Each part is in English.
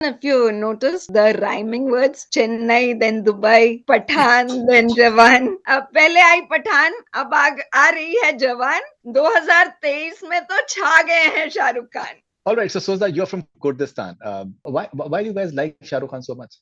If you notice the rhyming words, Chennai, then Dubai, Pathan, then Jawan. अब पहले आई पठान, अब आ रही है जवान. 2023 में तो छा गए हैं Shahrukh Khan. All right, so Sozdar, you're from Kurdistan. Why do you guys like Shah Rukh Khan so much?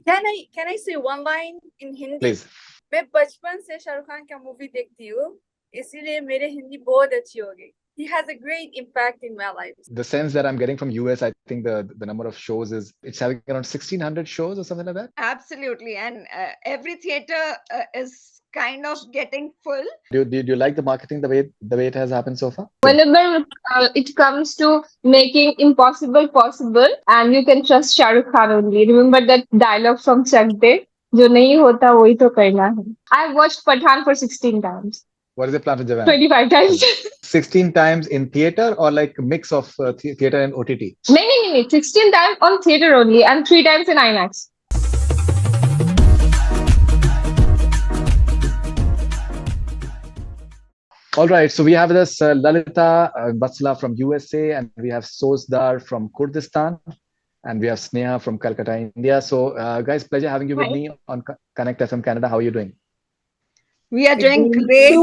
Can I say one line in Hindi? Please. मैं बचपन से शाहरुख खान का मूवी देखती हूँ, इसीलिए मेरे हिंदी बहुत अच्छी हो गई. He has a great impact in my life. The sense that I'm getting from US, I think the number of shows it's having around 1,600 shows or something like that. Absolutely, and every theater is kind of getting full. Do you like the marketing the way it has happened so far? Whenever it comes to making impossible possible, and you can trust Shah Rukh Khan only. Remember that dialogue from Chak De? जो नहीं होता वही तो करना है. I watched Pathan for 16 times. What is the plan for Jawan? 25 times. 16 times in theater or like mix of theater and OTT? No. 16 times on theater only and 3 times in IMAX. All right, so we have this Lalitha and Vatsala from USA, and we have Sozdar from Kurdistan, and we have Sneha from Kolkata, India. So, guys, pleasure having you with me on Connect FM Canada. How are you doing? We are doing great.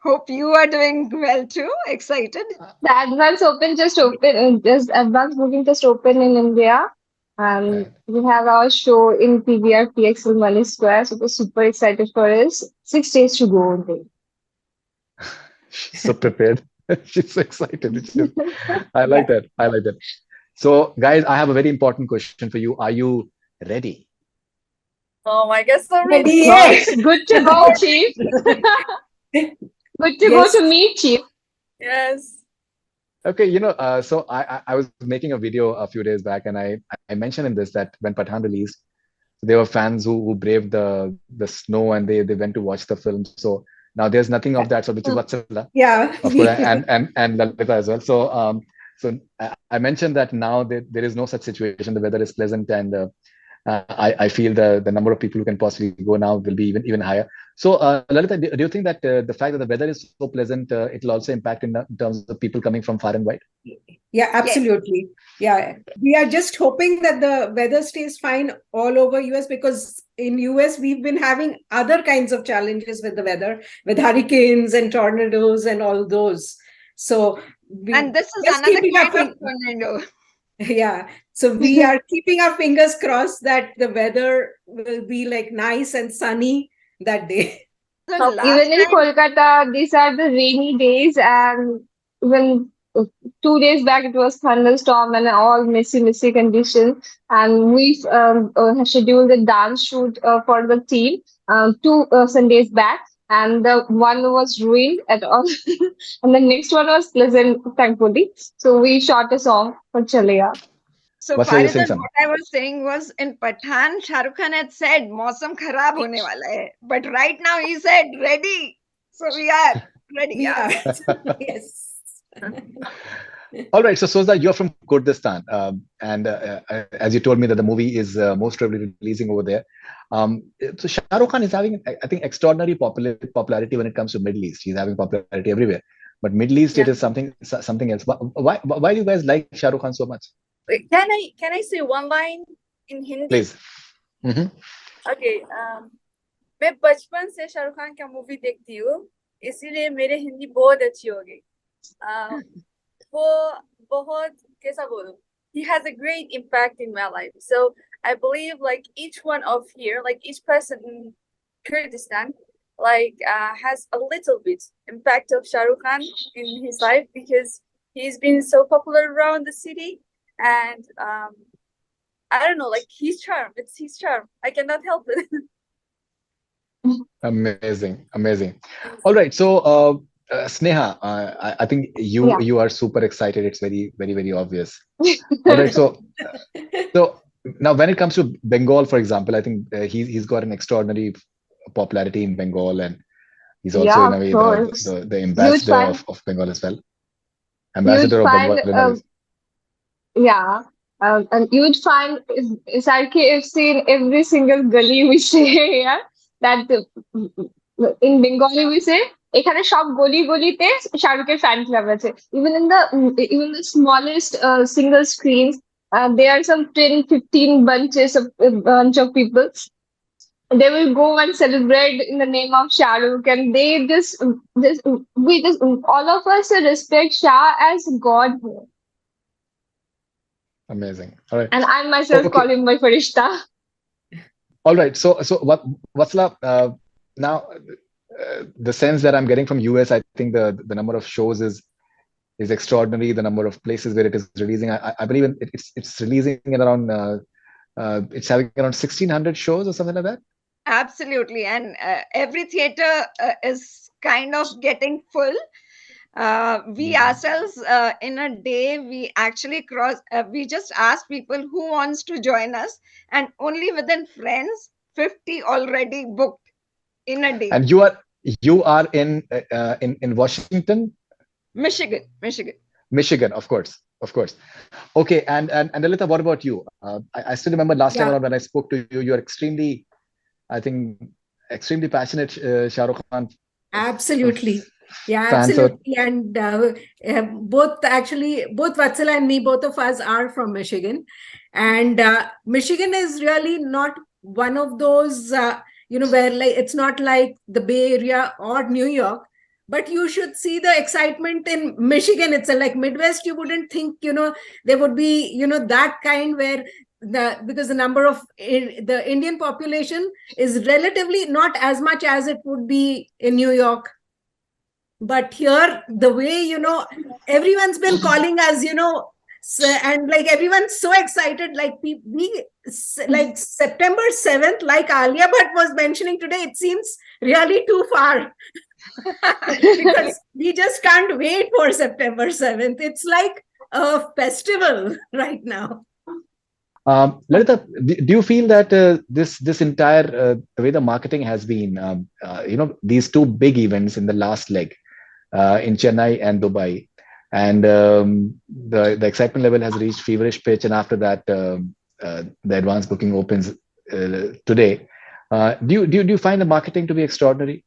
Hope you are doing well too. Excited. The advance booking just open in India. And we have our show in PVR PXL Money Square. So we're super excited for us. 6 days to go only. She's so prepared. She's so excited. I like that. So, guys, I have a very important question for you. Are you ready? Oh, I guess I'm ready. Yes. Good to go, Chief. Good to go to meet, Chief. Yes. Okay, so I was making a video a few days back, and I mentioned in this that when Pathan released, there were fans who braved the snow and they went to watch the film. So now there's nothing of that, so which is Vatsala. Yeah. Of course, and Lalita as well. So I mentioned that now there is no such situation. The weather is pleasant, and I feel the number of people who can possibly go now will be even higher. So, Lalita, do you think that the fact that the weather is so pleasant, it will also impact in terms of people coming from far and wide? Yeah, absolutely. Yeah, we are just hoping that the weather stays fine all over US, because in US we've been having other kinds of challenges with the weather, with hurricanes and tornadoes and all those. So, and this is another kind of tornado. Yeah, so we are keeping our fingers crossed that the weather will be like nice and sunny that day. Even in Kolkata, these are the rainy days, and when 2 days back it was thunderstorm and all messy conditions, and we scheduled a dance shoot for the team 2 Sundays back, and the one was ruined at all, and the next one was pleasant, thankfully. So we shot a song for Chalaya. So Faridoon, what I was saying was, in Pathan, Shah Rukh Khan had said, "Mausam kharab hone wala hai," but right now he said, "Ready." So we are ready. Yes. All right, so Sozdar, you're from Kurdistan, and as you told me that the movie is most probably releasing over there. So Shah Rukh Khan is having, I think, extraordinary popularity when it comes to Middle East. He's having popularity everywhere, but Middle East, it is something else. Why do you guys like Shah Rukh Khan so much? Can I say one line in Hindi? Please. Okay. मैं बचपन से शाहरुख खान का movie देखती हूँ, इसीलिए मेरे हिंदी बहुत अच्छी हो गई. वो बहुत कैसा बोलूं? He has a great impact in my life. So I believe like each one of here, like each person in Kurdistan, like has a little bit impact of Shah Rukh Khan in his life, because he's been so popular around the city. And I don't know, like his charm. It's his charm. I cannot help it. Amazing. All right, so Sneha, I think you are super excited. It's very, very, very obvious. All right, so now when it comes to Bengal, for example, I think he's got an extraordinary popularity in Bengal, and he's also in a way the ambassador of Bengal as well. Ambassador of Bengal. Yeah, and you would find KFC in every single gully we say here. That in Bengali we say, এখানে সব গলিতে শাহরুখের fan club আছে. Even the smallest single screens, There are some 10, 15 bunch of people. They will go and celebrate in the name of Shah Rukh, and they just all of us respect Shah as God here. Amazing. All right. And I myself Okay. call him my Farishta. All right. So what Vatsala, now the sense that I'm getting from US, I think the number of shows is extraordinary. The number of places where it is releasing, I believe it's releasing at around it's having around 1,600 shows or something like that. Absolutely. And every theater is kind of getting full. We ourselves, in a day, we actually we just ask people who wants to join us, and only within friends, 50 already booked in a day. And you are in Washington, Michigan. Michigan, of course. Okay, and Lalitha, what about you? I still remember last time Yeah. around when I spoke to you. You're extremely, I think, extremely passionate Shah Rukh Khan Absolutely. Yeah, fan. So absolutely. And both Vatsala and me, both of us are from Michigan. And Michigan is really not one of those, where like it's not like the Bay Area or New York, but you should see the excitement in Michigan. It's like Midwest, you wouldn't think, there would be, that kind where because the number of the Indian population is relatively not as much as it would be in New York. But here, the way, everyone's been calling us, and like everyone's so excited, like like September 7th, like Alia Bhatt was mentioning today, it seems really too far. Because we just can't wait for September 7th. It's like a festival right now. Lalitha, do you feel that this entire the way the marketing has been, these two big events in the last leg in Chennai and Dubai, and the excitement level has reached feverish pitch, and after that, the advanced booking opens today. Do you find the marketing to be extraordinary?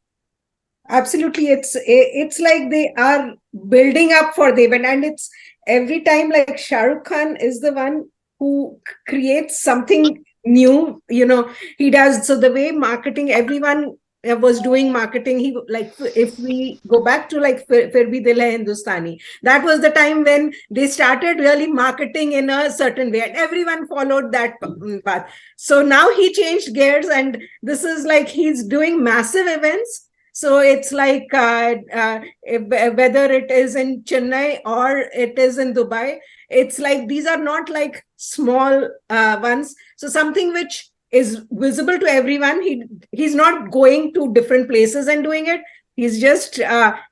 Absolutely. It's like they are building up for the event, and it's every time like Shah Rukh Khan is the one who creates something new. He does. So the way marketing, everyone was doing marketing. He like, if we go back to like Fir Bhi Dil Hai Hindustani, that was the time when they started really marketing in a certain way, and everyone followed that path. So now he changed gears, and this is like he's doing massive events. So it's like whether it is in Chennai or it is in Dubai, it's like these are not like small ones. So something which is visible to everyone. He's not going to different places and doing it. He's just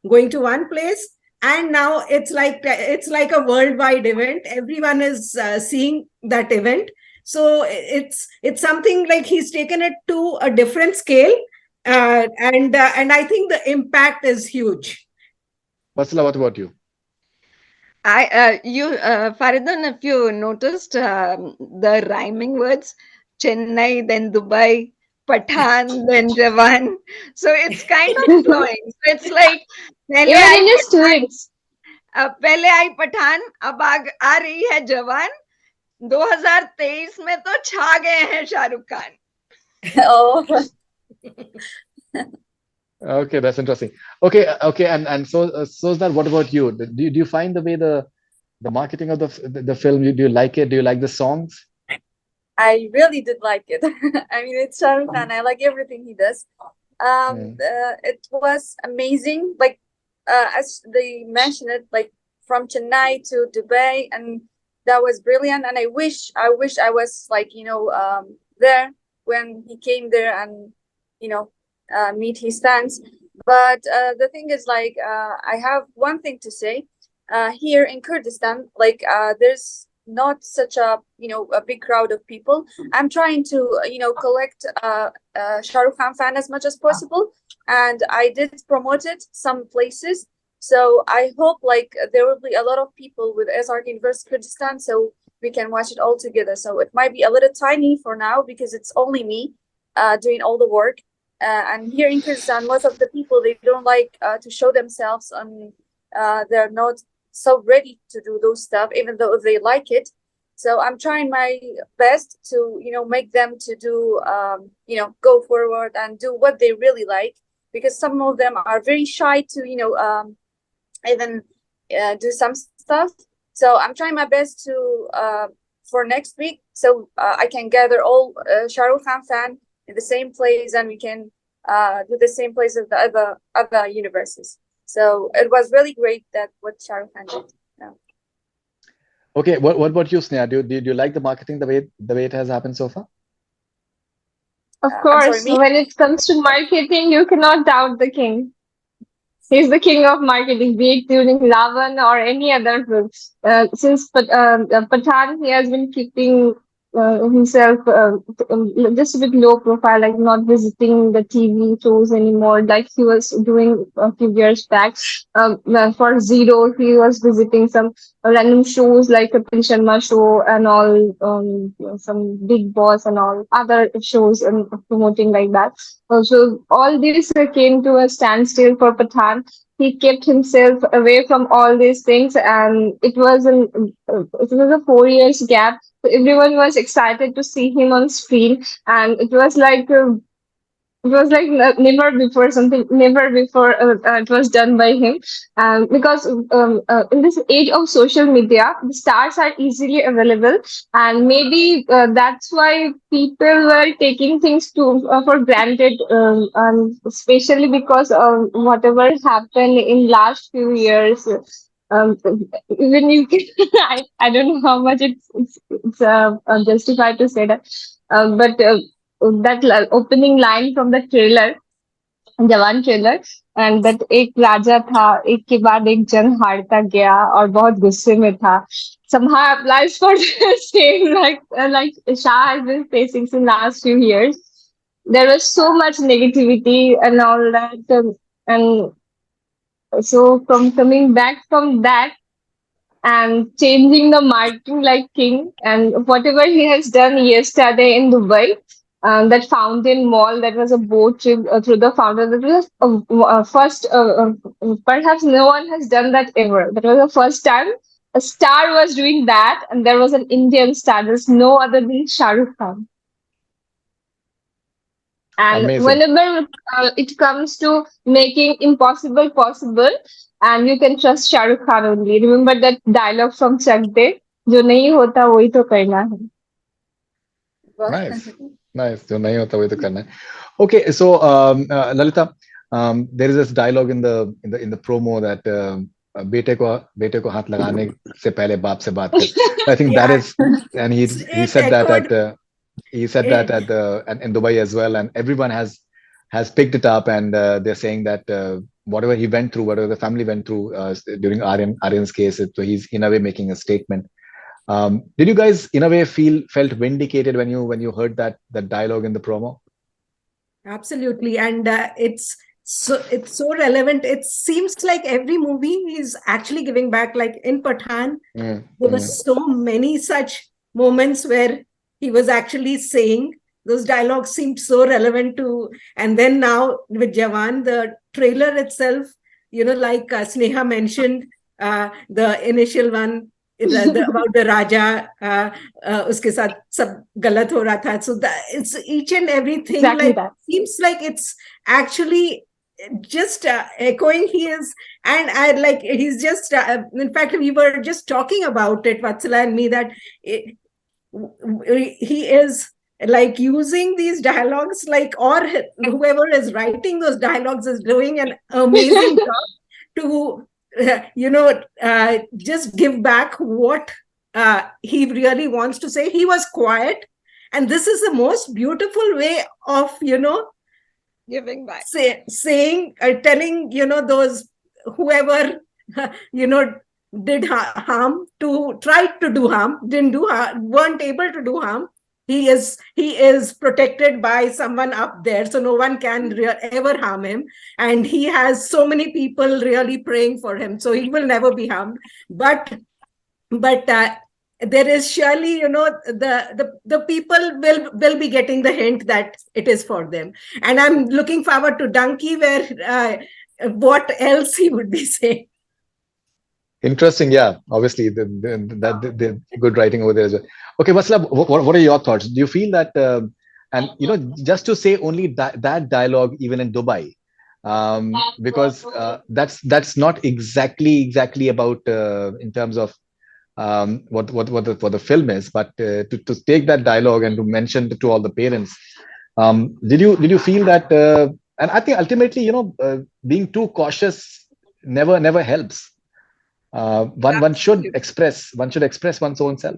going to one place. And now it's like a worldwide event. Everyone is seeing that event. So it's something like he's taken it to a different scale. And I think the impact is huge. Vatsala, what about you? Faridun, if you noticed the rhyming words, Chennai, then Dubai, Pathan, then Jawan. So it's kind of flowing. So it's like, पहले Even I in his Pathan, tweets. पहले आई पठान, अब आ रही है जवान. 2023 में तो छा गए हैं Shahrukh Khan. Oh, Okay, that's interesting. Okay, and so Sozdar, what about you? Do you find the way the marketing of the film, do you like it? Do you like the songs? I really did like it. I mean, it's Shah Rukh Khan. I like everything he does. It was amazing. Like, as they mentioned it, like from Chennai to Dubai, and that was brilliant. And I wish I was like, there when he came there and, meet his fans. But the thing is, like, I have one thing to say. Here in Kurdistan, like, there's not such a big crowd of people. I'm trying to collect Shah Rukh Khan fan as much as possible, and I did promote it some places. So I hope like there will be a lot of people with SRK University Kurdistan, so we can watch it all together. So it might be a little tiny for now because it's only me doing all the work. And here in Kurdistan, most of the people, they don't like to show themselves, and they're not so ready to do those stuff, even though they like it. So I'm trying my best to, make them to do, go forward and do what they really like, because some of them are very shy to, even do some stuff. So I'm trying my best to for next week, so I can gather all Shah Rukh Khan fan in the same place, and we can do the same place as the other universes. So it was really great that what Shah Rukh Khan did. Yeah. Okay, what about you, Sneha? Do you like the marketing the way it has happened so far? Of I'm sorry, course, me. when it comes to marketing, you cannot doubt the king. He's the king of marketing, be it during Lavan or any other films. Since Pathan, he has been keeping himself just a bit low profile, like not visiting the TV shows anymore, like he was doing a few years back. For Zero, he was visiting some random shows like Kapil Sharma show and all, some Big Boss and all other shows and promoting like that. So all this came to a standstill for Pathan. He kept himself away from all these things, and it was a 4 years gap. So everyone was excited to see him on screen, and it was like never before, something never before it was done by him. Because in this age of social media, the stars are easily available, and maybe that's why people were taking things for granted, and especially because of whatever happened in last few years. Um, Even you can, I don't know how much it's justified to say that, but that opening line from the trailer, जवान trailer, and that एक राजा था, एक के बाद एक जन हारता गया और बहुत गुस्से में था. Somehow applies for the same, like Shah has been facing in last few years. There was so much negativity and all that, and so from coming back from that and changing the marketing like king, and whatever he has done yesterday in Dubai, that fountain mall, that was a boat trip through the fountain. That was first, perhaps no one has done that ever. That was the first time a star was doing that, and there was an Indian star. There's no other than Shah Rukh Khan. And Amazing. whenever it comes to making impossible possible, and you can trust Shah Rukh Khan only. Remember that dialogue from Chak De, जो नहीं होता वही तो करना है. Nice, nice. जो नहीं होता वही तो करना है. Okay, so Lalita, there is this dialogue in the promo that बेटे को हाथ लगाने से पहले बाप से बात कर. I think that Yeah. is, and he It said that echoed. he said that It, in Dubai as well, and everyone has picked it up, and they're saying that whatever he went through, whatever the family went through during Aryan's case, so he's in a way making a statement. Did you guys in a way felt vindicated when you heard that dialogue in the promo? Absolutely, and it's so relevant. It seems like every movie is actually giving back. Like in Pathan, there were so many such moments where he was actually saying those dialogues seemed so relevant to. And then now with Jawan, the trailer itself, like Sneha mentioned, the initial one. About the Raja, उसके साथ सब गलत हो रहा था. So it's each and everything Exactly like that. seems like it's actually just echoing his, and I like he's just in fact we were just talking about it, Vatsala and me, that he is like using these dialogues, like, or whoever is writing those dialogues is doing an amazing job to just give back what he really wants to say. He was quiet, and this is the most beautiful way of Giving back. saying, telling those whoever did harm, to tried to do harm, didn't do harm, weren't able to do harm. He is protected by someone up there, so no one can ever harm him, and he has so many people really praying for him, so he will never be harmed. But there is surely, the people will be getting the hint that it is for them, and I'm looking forward to Donkey, where what else he would be saying. Interesting. Yeah, obviously the good writing over there as well. Okay, Vatsala, what are your thoughts? Do you feel that, and just to say only that dialogue even in Dubai, because that's not exactly about in terms of what the film is, but to take that dialogue and to mention to all the parents, did you feel that? And I think ultimately, being too cautious never helps. One should express one's own self.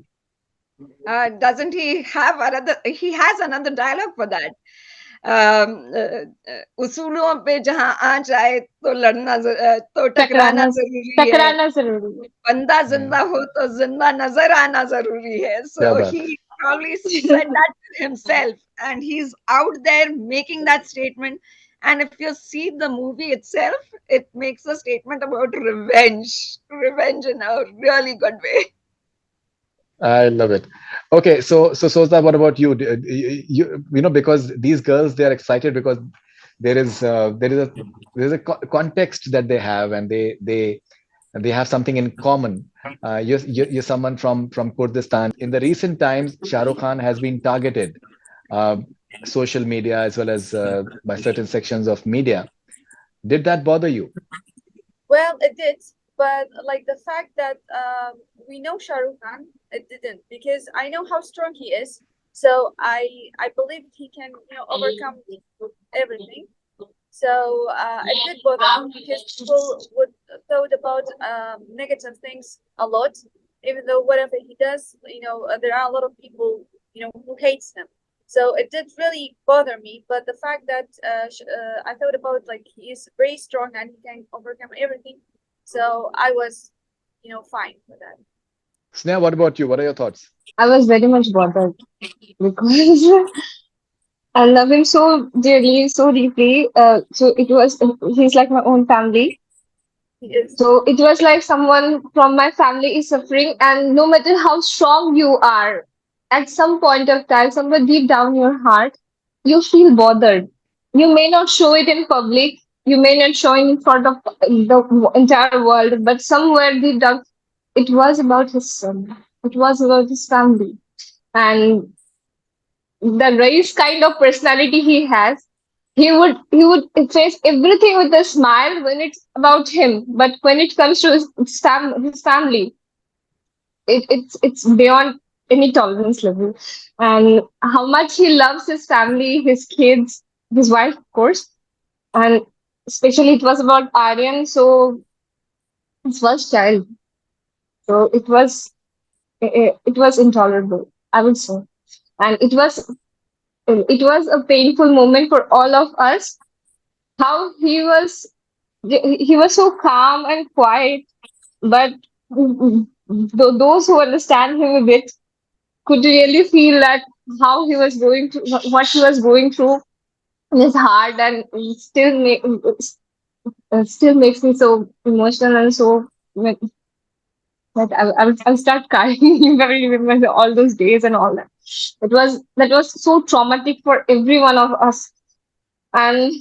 Doesn't he have another? He has another dialogue for that. उसूलों पे जहाँ आँच आए तो तो टकराना टकराना जरूरी है. टकराना जरूरी है. बंदा Yeah. जिंदा हो तो जिंदा नजर आना जरूरी है. क्या So बात. he probably said that to himself, and he's out there making that statement. And if you see the movie itself, it makes a statement about revenge in a really good way. I love it. Okay, so Sozdar, what about you? Because these girls, they are excited because there is a context that they have, and they have something in common. You're someone from Kurdistan. In the recent times, Shah Rukh Khan has been targeted, uh, social media as well as by certain sections of media. Did that bother you? Well, it did, but like the fact that we know Shah Rukh Khan, it didn't, because I know how strong he is. So I believe he can overcome everything. So it did bother me because people would thought about negative things a lot, even though whatever he does, there are a lot of people who hates him. So it did really bother me. But the fact that I thought about, like, he is very strong and he can overcome everything, so I was fine with that. Sneha, what about you? What are your thoughts? I was very much bothered because I love him so dearly, so deeply. So he's like my own family. He is. So it was like someone from my family is suffering, and no matter how strong you are, at some point of time, somewhere deep down your heart, you feel bothered. You may not show it in public, you may not show it in front of the entire world, but somewhere deep down, it was about his son. It was about his family. And the race kind of personality he has, he would face everything with a smile when it's about him, but when it comes to his family, it's beyond any tolerance level. And how much he loves his family, his kids, his wife, of course, and especially it was about Aryan, so his first child. So it was intolerable, I would say, and it was a painful moment for all of us. How he was so calm and quiet, but those who understand him a bit could really feel that how he was going through, what he was going through in his heart, and still makes me so emotional and so that I'll start crying if I remember all those days and all that. That was so traumatic for every one of us, and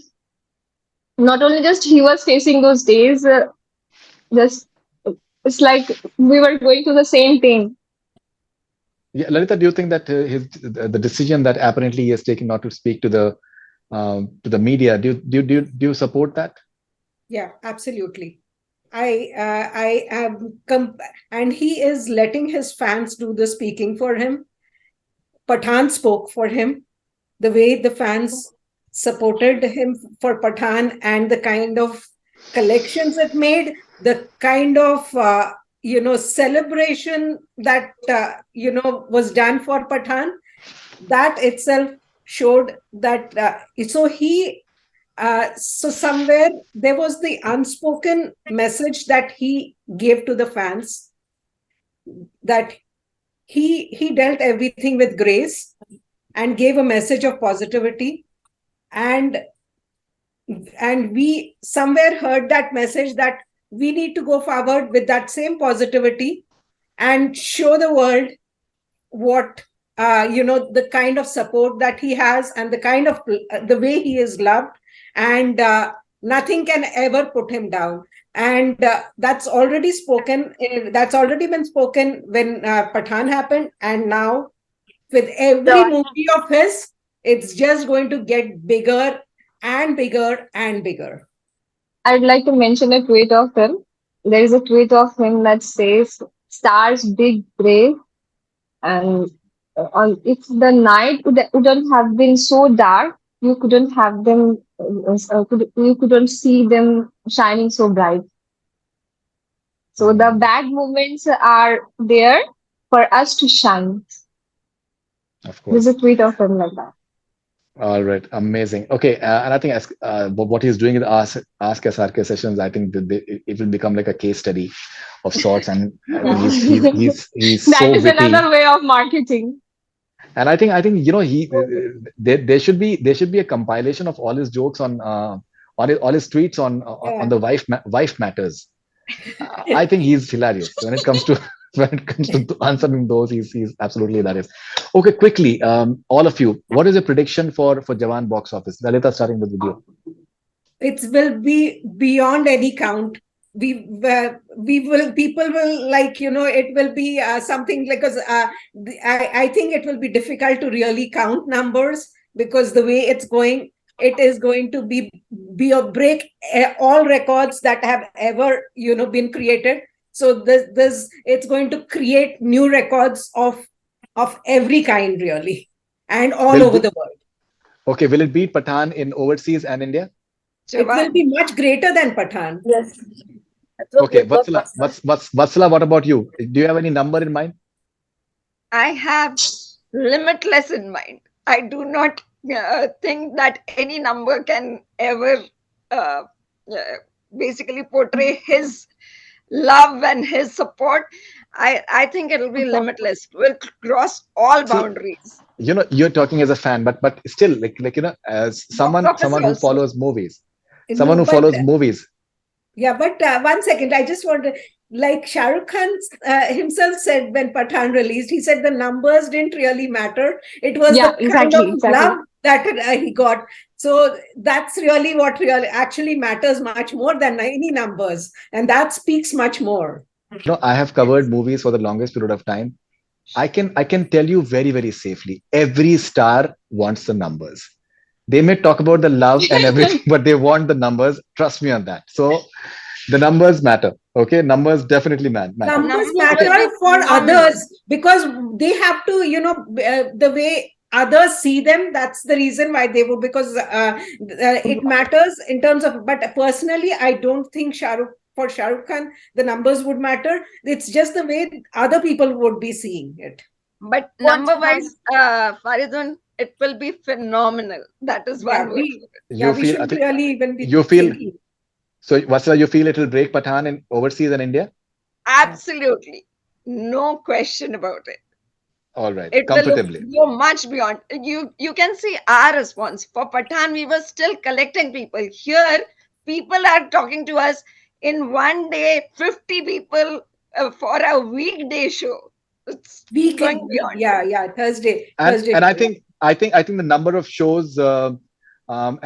not only just he was facing those days, just it's like we were going through the same pain. Yeah, Lalita, do you think that the decision that apparently he has taken not to speak to the media, do you support that? Yeah, absolutely. I am, and he is letting his fans do the speaking for him. Pathan spoke for him. The way the fans supported him for Pathan and the kind of collections it made, the kind of celebration that was done for Pathan, that itself showed that. So somewhere there was the unspoken message that he gave to the fans, that he dealt everything with grace and gave a message of positivity, and we somewhere heard that message that we need to go forward with that same positivity and show the world what the kind of support that he has, and the kind of the way he is loved, and Nothing can ever put him down. And that's already spoken. That's already been spoken when Pathan happened, and now with every Jawan. movie of his, it's just going to get bigger and bigger and bigger. I'd like to mention a tweet of him. There is a tweet of him that says, "Stars big brave," and if the night wouldn't have been so dark, you couldn't have them, you couldn't see them shining so bright. So the Mm, bad moments are there for us to shine. of There's a course. tweet of him like that. All right, amazing. Okay, and I think as what he's doing in the Ask SRK sessions, I think that it will become like a case study of sorts, and I think Yeah. he's That so is witty. another way of marketing. And I think he there should be a compilation of all his jokes on all his tweets on Yeah. the wife matters. I think he's hilarious when it comes to when it comes to answering those. He's absolutely hilarious. Okay, quickly, all of you, what is your prediction for Jawan box office? Lalita, starting with you. It will be beyond any count. We will, people will, like, it will be something, because I think it will be difficult to really count numbers, because the way it's going, it is going to be a break all records that have ever been created. So this it's going to create new records of every kind, really, and all Will over be the world. okay. Will it beat Pathan in overseas and India? It will Jawan. be much greater than Pathan. Yes. It will be Okay, a Vatsala, blockbuster. Vatsala, what about you? Do you have any number in mind? I have limitless in mind. I do not think that any number can ever uh, uh, basically portray his love and his support. I think it'll be limitless. Will cross all See, boundaries. you're talking as a fan, but still, as Box office someone who also. follows movies, someone No, who but follows movies. yeah, but one second, I just want to, like Shah Rukh Khan himself said when Pathan released, he said the numbers didn't really matter. It was Yeah, the kind of exactly, exactly. love that he got. So that's really what really actually matters much more than any numbers. And that speaks much more. I have covered movies for the longest period of time. I can tell you very, very safely, every star wants the numbers. They may talk about the love and everything, but they want the numbers. Trust me on that. So the numbers matter. Okay, numbers definitely matter. Numbers Numbers Okay, will matter be for phenomenal. others because they have to, the way others see them, that's the reason why they would, because it matters in terms of, but personally I don't think Shah Rukh Khan the numbers would matter. It's just the way other people would be seeing it. But Want number to have wise, Faridun, it will be phenomenal. That is Yeah, one word for it. you we feel. I shouldn't think really even be you feel. thinking. So, Vasila, you feel it will break Pathan in overseas and India? Yeah. Absolutely. No question about it. All right, It will comfortably. go much beyond. You can see our response. For Pathan, we were still collecting people. Here, people are talking to us in one day, 50 people for a weekday show. It's going beyond. Yeah, and Thursday and I show, yeah. think the number of shows and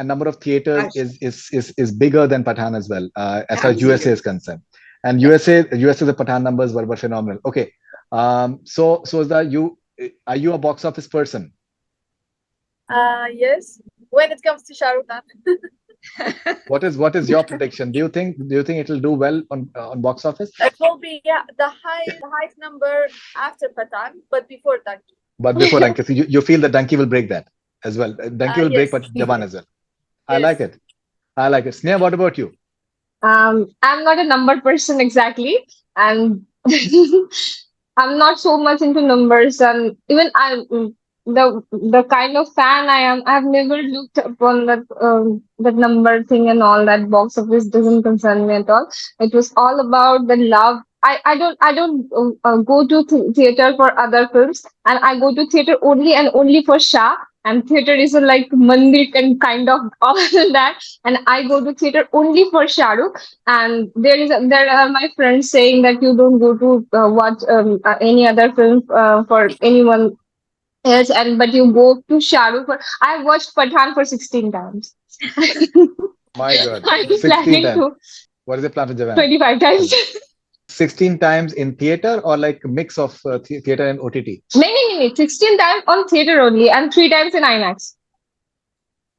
number of theaters Gosh, is bigger than Pathan as well, as far as USA Absolutely. is concerned. And Yeah. USA the Pathan numbers were phenomenal. Okay, so is that you? Are you a box office person? yes. When it comes to Shah Rukh Khan, What is your prediction? Do you think it will do well on box office? it will be, yeah, the highest number after Pathan, but before that. But before Donkey, so you feel that Donkey will break that as well. Donkey will break Yes, but Jawan as well. I like yes. it. I like it. Sneha, what about you? I'm not a number person exactly, and I'm not so much into numbers. And even the kind of fan I am, I've never looked upon that number thing and all that. Box office doesn't concern me at all. It was all about the love. I don't go to theater for other films, and I go to theater only for Shah. And theater is a like mandir and kind of all that. And I go to theater only for Shah Rukh. And there are my friends saying that you don't go to watch any other film for anyone else, and but you go to Shah Rukh for. I watched Pathan for 16 times. My God. I'm 16 planning times. to What is the plan for Jawan? 25 times. 16 times in theater or like a mix of theater and OTT? No. 16 times on theater only and 3 times in IMAX.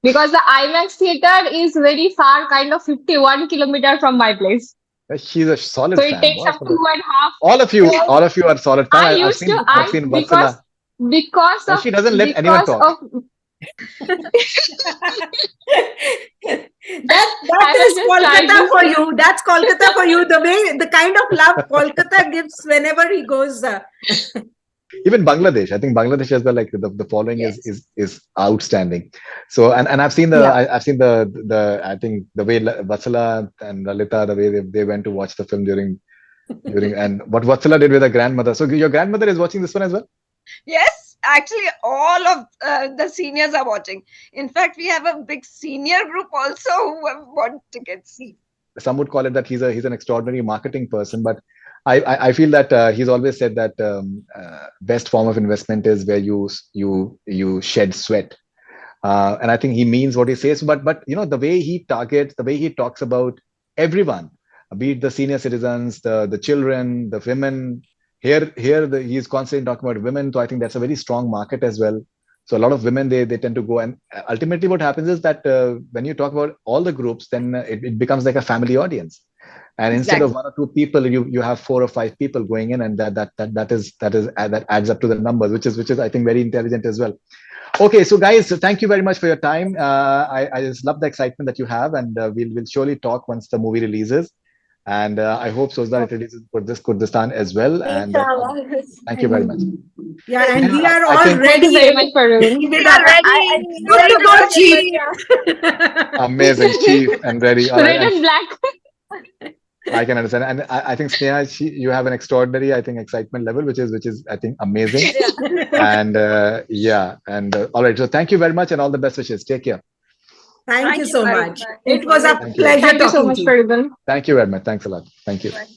Because the IMAX theater is very far, kind of 51 kilometer from my place. She's a solid So it fan. takes Wow. up 2.5 All of you are solid fan. I I've used to I've seen Vatsala. because And of she doesn't let anyone because talk. of That I was is just trying Kolkata to for you. That's Kolkata for you. The kind of love Kolkata gives whenever he goes. Even Bangladesh, I think Bangladesh as well, like the following Yes. is outstanding. So and I've seen Yeah. I've seen the I think the way Vatsala and Lalita, the way they went to watch the film during and what Vatsala did with her grandmother. So your grandmother is watching this one as well? Yes, actually, all of the seniors are watching. In fact, we have a big senior group also who have bought tickets. Some would call it that he's an extraordinary marketing person, but I feel that he's always said that best form of investment is where you shed sweat, and I think he means what he says. But the way he targets, the way he talks about everyone, be it the senior citizens, the children, the women. He's constantly talking about women, so I think that's a very strong market as well. So a lot of women they tend to go, and ultimately what happens is that when you talk about all the groups, then it becomes like a family audience. And instead of Exactly. one or two people, you have 4 or 5 people going in, and that adds up to the numbers, which is I think very intelligent as well. Okay, so guys, so thank you very much for your time. I just love the excitement that you have, and we'll surely talk once the movie releases. And I hope Sozdar it releases for this Kurdistan as well. And thank you very much. Yeah, and we Sneha, are I all think Thank you ready very much, Farun. with We our are ready. I good very to go, much, Chief. amazing, Chief, and ready. All right, Red and and black. I can understand, and I think Sneha, you have an extraordinary, I think, excitement level, which is I think amazing. Yeah. And yeah, and all right. So thank you very much, and all the best wishes. Take care. Thank you so Bye. much. It was a Thank you. pleasure Thank you so talking much, to you. Farun. Thank you very much. Thanks a lot. Thank you. Bye.